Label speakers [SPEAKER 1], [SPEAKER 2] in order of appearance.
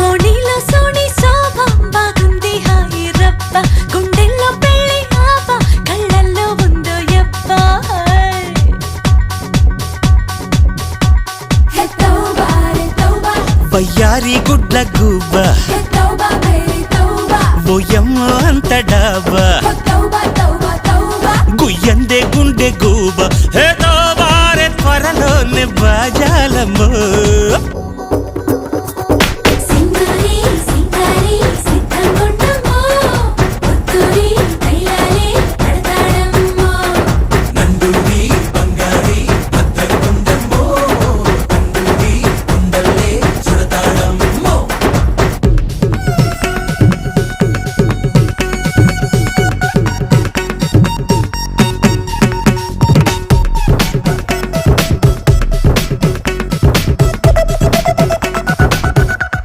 [SPEAKER 1] ఓణీలో సోని శోభ బాగుంది హాయి రబ్బ గుండెల్లో పెళ్ళి ఆవ కళ్ళల్లో ఉందో యబ్బ
[SPEAKER 2] వయ్యారి గుడ్ల గుబ్బ ఓయమ్మో అంత డాబా గుయ్యందే గుండె గూబ హే తోబారే త్వరలోనే బాజాలమ్మో